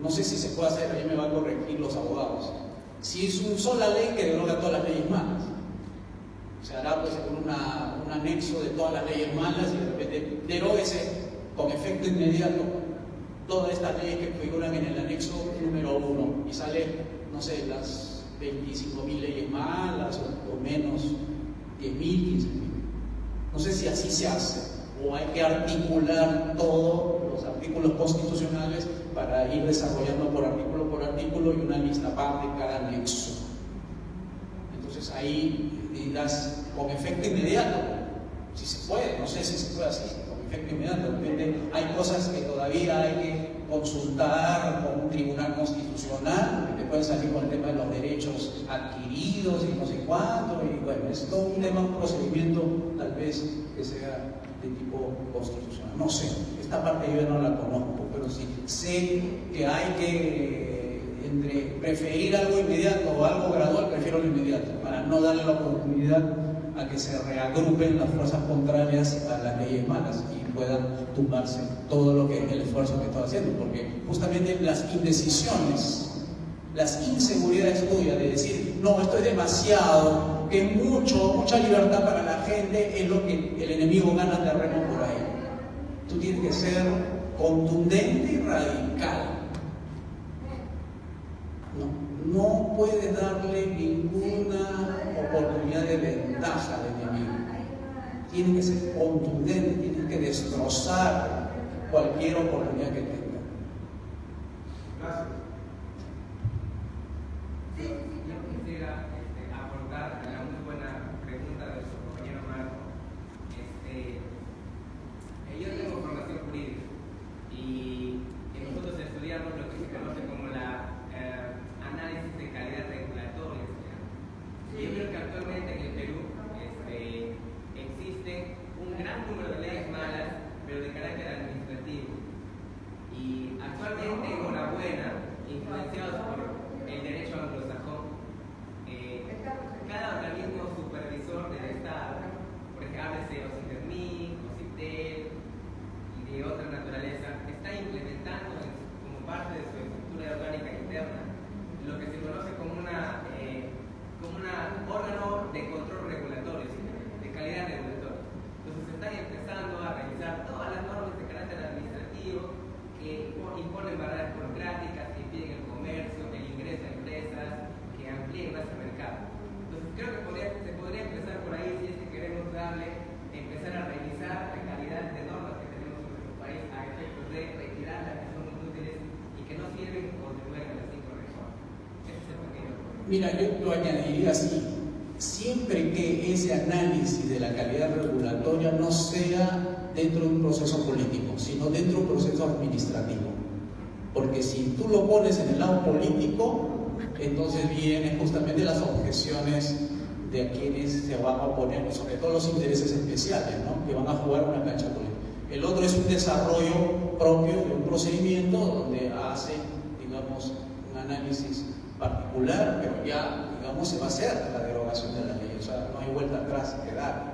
no sé si se puede hacer, ahí me van a corregir los abogados. Si es una sola ley que deroga todas las leyes malas, se hará pues con un anexo de todas las leyes malas y de repente deróguese con efecto inmediato todas estas leyes que figuran en el anexo número 1 y sale, no sé, las 25.000 leyes malas o menos, 10.000, 15.000. No sé si así se hace o hay que articular todos los artículos constitucionales para ir desarrollando por artículo y una lista aparte de cada anexo. Entonces ahí dirás con efecto inmediato, si se puede, no sé si se puede así, con efecto inmediato. De repente hay cosas que todavía hay que consultar con un tribunal constitucional, que pueden salir con el tema de los derechos adquiridos y no sé cuánto, y bueno, es todo un tema, un procedimiento tal vez que sea de tipo constitucional. No sé, esta parte yo no la conozco, pero sí sé que hay que entre preferir algo inmediato o algo gradual, prefiero lo inmediato, para no darle la oportunidad a que se reagrupen las fuerzas contrarias a las leyes malas y puedan tumbarse todo lo que es el esfuerzo que estoy haciendo, porque justamente las indecisiones, las inseguridades tuyas de decir, no, esto es demasiado, que mucha libertad para la gente, es lo que el enemigo gana terreno por ahí. Tú tienes que ser contundente y radical. No puedes darle ninguna oportunidad de ventaja al enemigo. Tienes que ser contundente, tienes que destrozar cualquier oportunidad que tenga. Gracias. Yo quisiera aportar a la muy buena pregunta de su compañero Marco. Yo tengo formación jurídica y nosotros estudiamos lo que se conoce como la análisis de calidad regulatoria. Yo creo que actualmente en el Perú existe un gran número de leyes malas, pero de carácter administrativo. Y actualmente, enhorabuena, influenciados por el derecho anglosajón, cada organismo supervisor del Estado, por ejemplo, OCITERMIN, OCITEL y de otra naturaleza, está implementando como parte de su estructura orgánica interna lo que se conoce como un órgano de control regulatorio, de calidad regulatoria. Entonces se están empezando a revisar todas las normas de carácter administrativo que imponen barreras burocráticas, que impiden el comercio, el ingreso a empresas, que amplíen más el mercado. Entonces creo que se podría empezar por ahí si es que queremos empezar a revisar la calidad de normas que tenemos en nuestro país a efectos de retirar las que son inútiles y que no sirven o contribuyen a las 5 reformas. Ese es el pequeño problema. Mira, yo lo añadiría así. Siempre que ese análisis de la calidad regulatoria no sea dentro de un proceso político, sino dentro de un proceso administrativo. Porque si tú lo pones en el lado político, entonces vienen justamente las objeciones de quienes se van a oponer, sobre todo los intereses especiales, ¿no? Que van a jugar una cancha política. El otro es un desarrollo propio de un procedimiento donde hace, digamos, un análisis particular, pero ya, digamos, se va a hacer la derogación de la ley. O sea, no hay vuelta atrás que dar.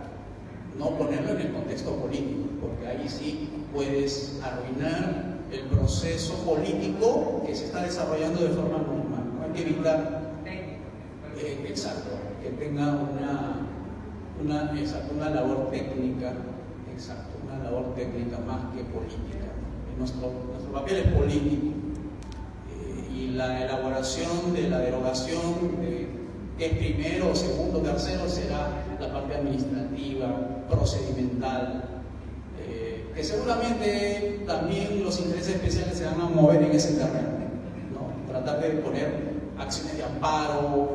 No ponerlo en el contexto político, porque ahí sí puedes arruinar el proceso político que se está desarrollando de forma normal. Hay que evitar, exacto, que tenga una labor técnica, exacto, una labor técnica más que política. Nuestro papel es político. Y la elaboración de la derogación de qué es primero, segundo, tercero será la parte administrativa, procedimental, que seguramente también los intereses especiales se van a mover en ese terreno, ¿no? Tratar de poner acciones de amparo,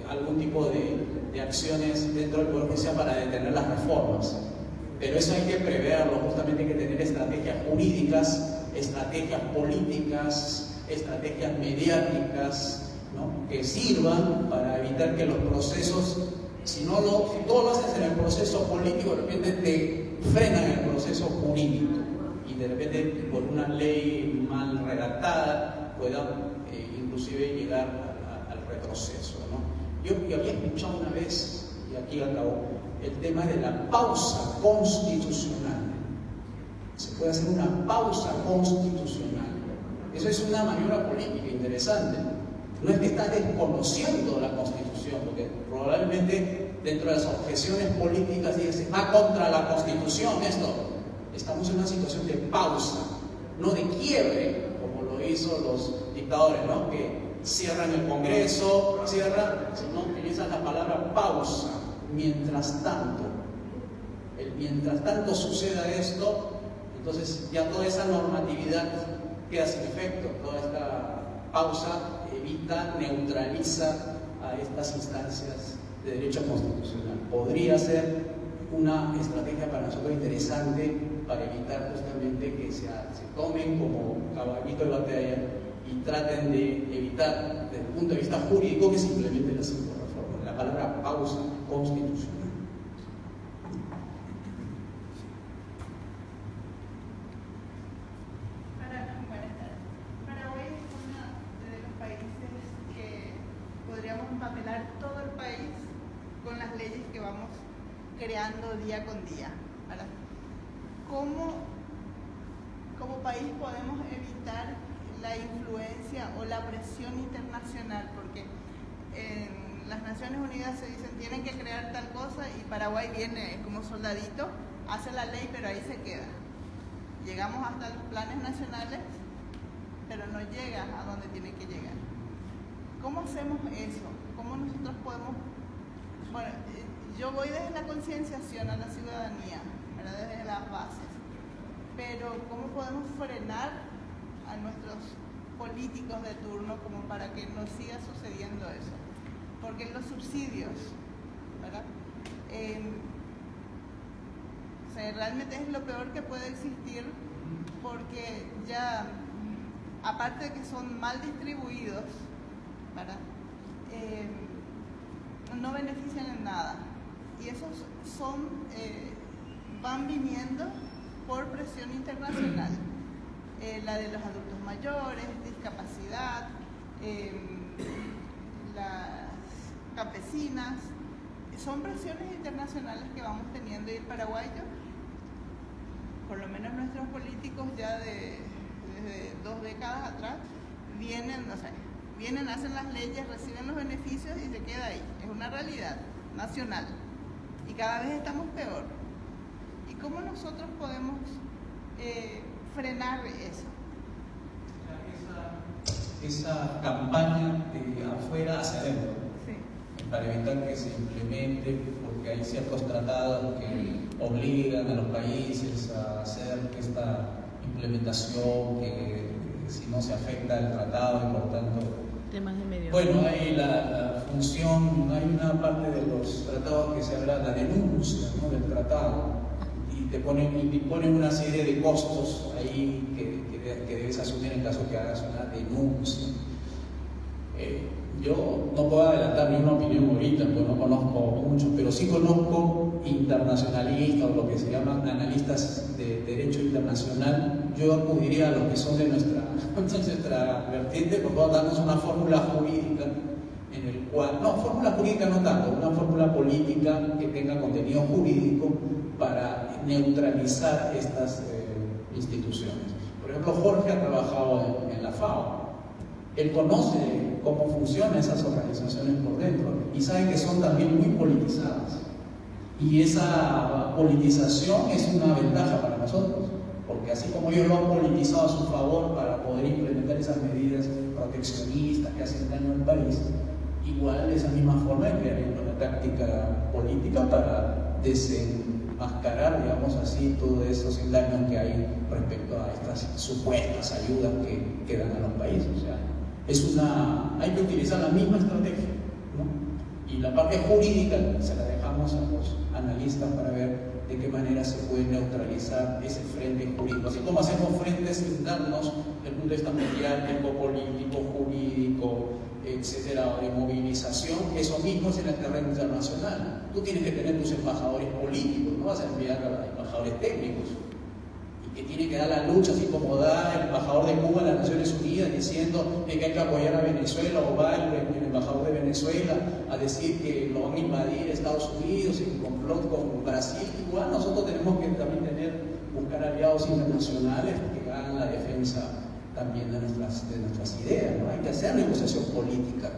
algún tipo de acciones dentro del Poder Judicial para detener las reformas. Pero eso hay que preverlo, justamente hay que tener estrategias jurídicas, estrategias políticas, estrategias mediáticas, ¿no? Que sirvan para evitar que los procesos, si todo lo haces en el proceso político, de repente te frenan el proceso jurídico y de repente por una ley mal redactada puedan inclusive llegar al retroceso, ¿no? Yo había escuchado una vez, y aquí acabó, el tema de la pausa constitucional. Se puede hacer una pausa constitucional. Eso es una maniobra política interesante. No es que estás desconociendo la Constitución, porque probablemente dentro de las objeciones políticas dices, va contra la Constitución esto. Estamos en una situación de pausa, no de quiebre, como lo hizo los dictadores, ¿no? Que cierran el Congreso, sino utilizan la palabra pausa. Mientras tanto suceda esto, entonces ya toda esa normatividad queda sin efecto, toda esta pausa evita, neutraliza a estas instancias de derecho constitucional. Podría ser una estrategia para nosotros interesante para evitar justamente que se tomen como caballito de batalla y traten de evitar, desde el punto de vista jurídico, que se implementen las cinco reformas. La palabra pausa constitucional. Paraguay es uno de los países que podríamos empapelar todo el país con las leyes que vamos creando día con día. ¿Cómo como país podemos evitar la influencia o la presión internacional? Porque en las Naciones Unidas se dicen tienen que crear tal cosa y Paraguay viene como soldadito, hace la ley pero ahí se queda. Llegamos hasta los planes nacionales pero no llega a donde tiene que llegar. ¿Cómo hacemos eso? ¿Cómo nosotros podemos? Bueno, yo voy desde la concienciación a la ciudadanía, ¿verdad? Desde las bases, pero ¿cómo podemos frenar a nuestros políticos de turno como para que no siga sucediendo eso? Porque los subsidios, ¿verdad? O sea, realmente es lo peor que puede existir, porque ya, aparte de que son mal distribuidos, ¿verdad? No benefician en nada. Y esos van viniendo por presión internacional. La de los adultos mayores, discapacidad, las campesinas, son presiones internacionales que vamos teniendo, y el paraguayo, por lo menos nuestros políticos ya desde 2 décadas atrás, vienen, hacen las leyes, reciben los beneficios y se queda ahí. Es una realidad nacional y cada vez estamos peor. ¿Y cómo nosotros podemos frenar eso? Esa campaña de afuera hacia adentro, Sí. para evitar que se implemente, porque hay ciertos tratados que obligan a los países a hacer esta implementación, que si no se afecta el tratado y por tanto... Temas de medio. Bueno, hay la función, hay una parte de los tratados que se habla de la denuncia, ¿no?, del tratado, y te ponen una serie de costos ahí que debes asumir en caso que hagas una denuncia. Yo no puedo adelantar ni una opinión ahorita, porque no conozco mucho, pero sí conozco internacionalistas o lo que se llaman analistas de derecho internacional. Yo acudiría a los que son de nuestra vertiente, por favor, darnos una fórmula jurídica en el cual, no, fórmula jurídica no tanto, una fórmula política que tenga contenido jurídico para neutralizar estas instituciones. Por ejemplo, Jorge ha trabajado en la FAO. Él conoce cómo funcionan esas organizaciones por dentro y sabe que son también muy politizadas. Y esa politización es una ventaja para nosotros, porque así como ellos lo han politizado a su favor para poder implementar esas medidas proteccionistas que hacen daño al país, igual de esa misma forma crearían una táctica política para desenmascarar, digamos así, todos esos engaños que hay respecto a estas supuestas ayudas que dan a los países. O sea, hay que utilizar la misma estrategia, ¿no? Y la parte jurídica se la dejamos a los analistas para ver de qué manera se puede neutralizar ese frente jurídico. Así como hacemos frentes internos desde el punto de vista mediático, político, jurídico, etcétera, de movilización, eso mismo es en el terreno internacional. Tú tienes que tener tus embajadores políticos, no vas a enviar a embajadores técnicos. Y que tiene que dar la lucha, así como da el embajador de Cuba en las Naciones Unidas diciendo que hay que apoyar a Venezuela, o va el embajador de Venezuela a decir que lo van a invadir Estados Unidos en complot con Brasil. Igual nosotros tenemos que también buscar aliados internacionales que hagan la defensa también de nuestras ideas, ¿no? Hay que hacer negociación política,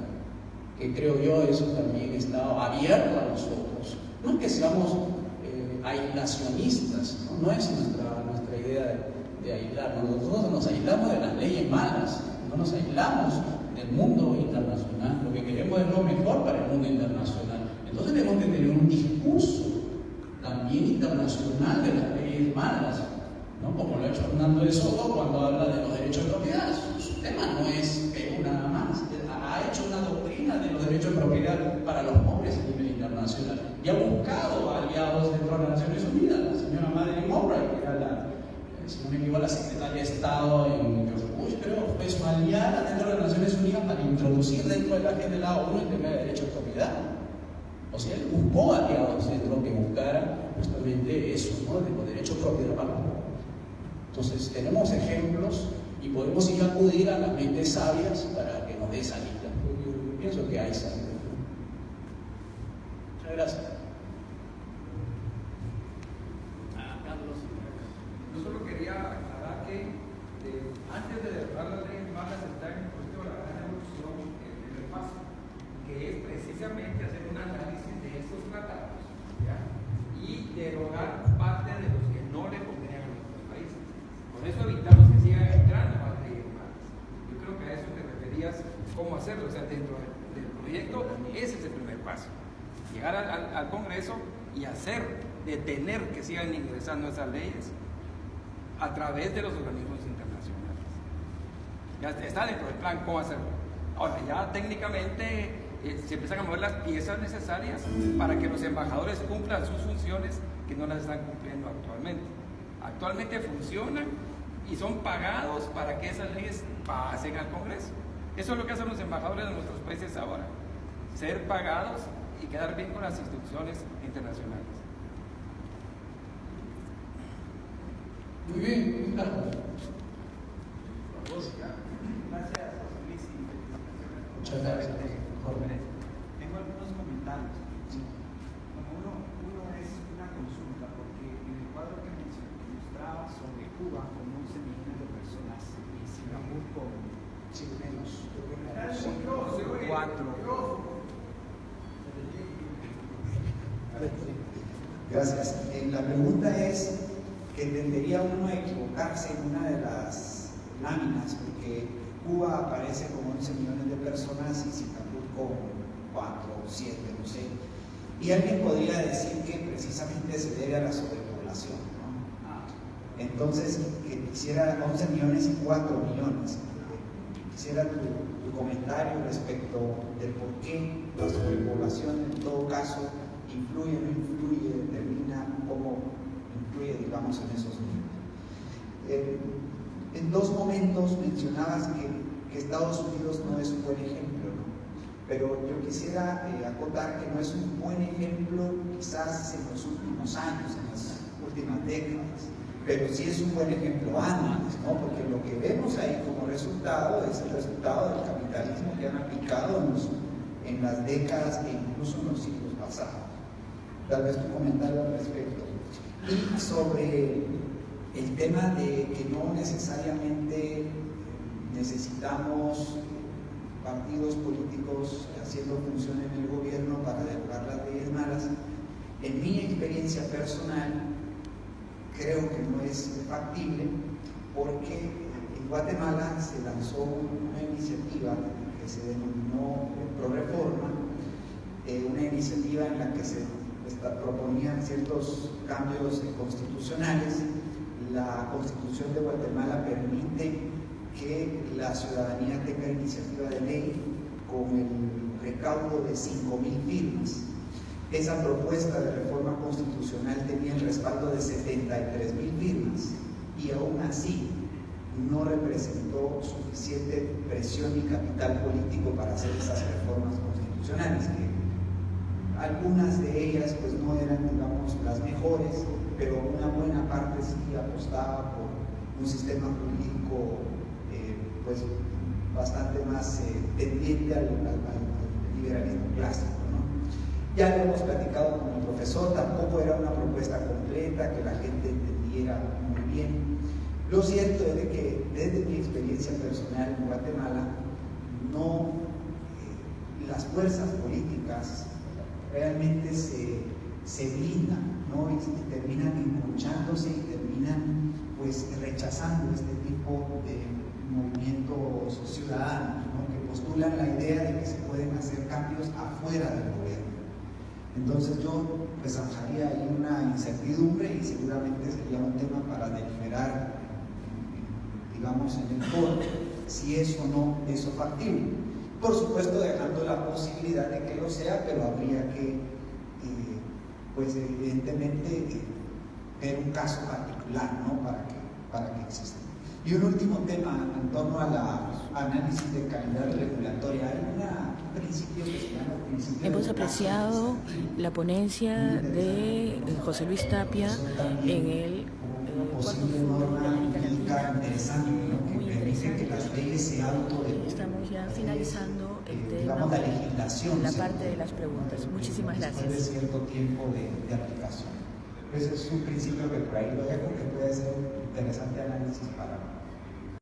que creo yo eso también está abierto a nosotros. No es que seamos aislacionistas, ¿no? No es nuestra idea de aislarnos. Nosotros nos aislamos de las leyes malas, no nos aislamos del mundo internacional. Lo que queremos es lo mejor para el mundo internacional. Entonces tenemos que tener un discurso también internacional de las leyes malas, ¿no? Como lo ha hecho Hernando de Soto cuando habla de los derechos de propiedad. Su tema no es Perú nada más. Ha hecho una doctrina de los derechos de propiedad para los pobres a nivel internacional y ha buscado aliados dentro de las Naciones Unidas. La señora Madeleine Albright, que era si no me equivoco, la secretaria de Estado en George Bush, creo, fue su aliada dentro de las Naciones Unidas para introducir dentro de la agenda de la ONU el tema de derechos de propiedad. O sea, él buscó aliados dentro que buscaran justamente eso, ¿no? De los derechos de propiedad para los pobres. Entonces, tenemos ejemplos y podemos ir a acudir a las mentes sabias para que nos dé salida. Yo pienso que hay salida. Muchas gracias. Carlos. Yo solo quería aclarar que antes de derrotar las leyes malas está en el proceso de la gran evolución en el paso, que es precisamente hacer un análisis de estos tratados, ¿ya? Y derogar parte de los que no le convienen a nuestros países. Por eso evitamos que sigan entrando más leyes malas. Yo creo que a eso te referías, cómo hacerlo. O sea, dentro del proyecto, ese es el primer paso. Llegar al Congreso y detener que sigan ingresando esas leyes a través de los organismos internacionales. Ya está dentro del plan cómo hacerlo. Ahora, ya técnicamente se empiezan a mover las piezas necesarias para que los embajadores cumplan sus funciones que no las están cumpliendo actualmente. Actualmente funcionan y son pagados para que esas leyes pasen al Congreso. Eso es lo que hacen los embajadores de nuestros países ahora, ser pagados y quedar bien con las instituciones internacionales. Muy bien, claro. Gracias, José Luis. Muchas gracias. Tengo algunos comentarios. Bueno, uno es una consulta, porque en el cuadro que mostraba sobre Cuba con 11 millones de personas y Singapur con menos, con 4. Gracias. La pregunta es que tendería uno a equivocarse en una de las láminas, porque Cuba aparece con 11 millones de personas y Singapur con 4 o 7, no sé. Y alguien podría decir que precisamente se debe a la sobrepoblación, ¿no? Entonces, que quisiera 11 millones y 4 millones. Quisiera tu comentario respecto del por qué la sobrepoblación en todo caso influye o no influye, determina cómo influye, digamos, en esos números. En dos momentos mencionabas que Estados Unidos no es un buen ejemplo, ¿no? Pero yo quisiera acotar que no es un buen ejemplo quizás en los últimos años, en las últimas décadas, pero sí es un buen ejemplo antes, ¿no? Porque lo que vemos ahí como resultado es el resultado del capitalismo que han aplicado en las décadas e incluso en los siglos pasados. Tal vez tu comentario al respecto. Y sobre el tema de que no necesariamente necesitamos partidos políticos haciendo función en el gobierno para derogar las leyes malas. En mi experiencia personal, creo que no es factible porque en Guatemala se lanzó una iniciativa que se denominó ProReforma, una iniciativa en la que se proponían ciertos cambios constitucionales. La Constitución de Guatemala permite que la ciudadanía tenga iniciativa de ley con el recaudo de 5.000 firmas. Esa propuesta de reforma constitucional tenía el respaldo de 73.000 firmas y aún así no representó suficiente presión y capital político para hacer esas reformas constitucionales, que algunas de ellas pues no eran, digamos, las mejores, pero una buena parte sí apostaba por un sistema político pues bastante más tendiente al liberalismo clásico, ¿no? Ya lo hemos platicado con el profesor, tampoco era una propuesta completa que la gente entendiera muy bien. Lo cierto es de que desde mi experiencia personal en Guatemala, las fuerzas políticas realmente se blindan, ¿no? Y terminan encronchándose y terminan pues rechazando este tipo de movimientos ciudadanos, ¿no? Que postulan la idea de que se pueden hacer cambios afuera del gobierno. Entonces yo pues zanjaría ahí una incertidumbre y seguramente sería un tema para deliberar, digamos, en el foro, si es o no eso factible. Por supuesto dejando la posibilidad de que lo sea, pero habría que, pues evidentemente, ver un caso particular, ¿no? para que exista. Y un último tema en torno a la análisis de calidad regulatoria. Hay un principio que se llama principio. Hemos apreciado la ponencia de José Luis Tapia en el posible norma jurídica interesante, ¿no? Que permite que las leyes se autodeterminen. Estamos ya finalizando el tema, digamos, la legislación, la parte de las preguntas. Muchísimas gracias. Después de cierto tiempo de aplicación. Ese es un principio que por ahí lo dejo, que puede ser un interesante análisis para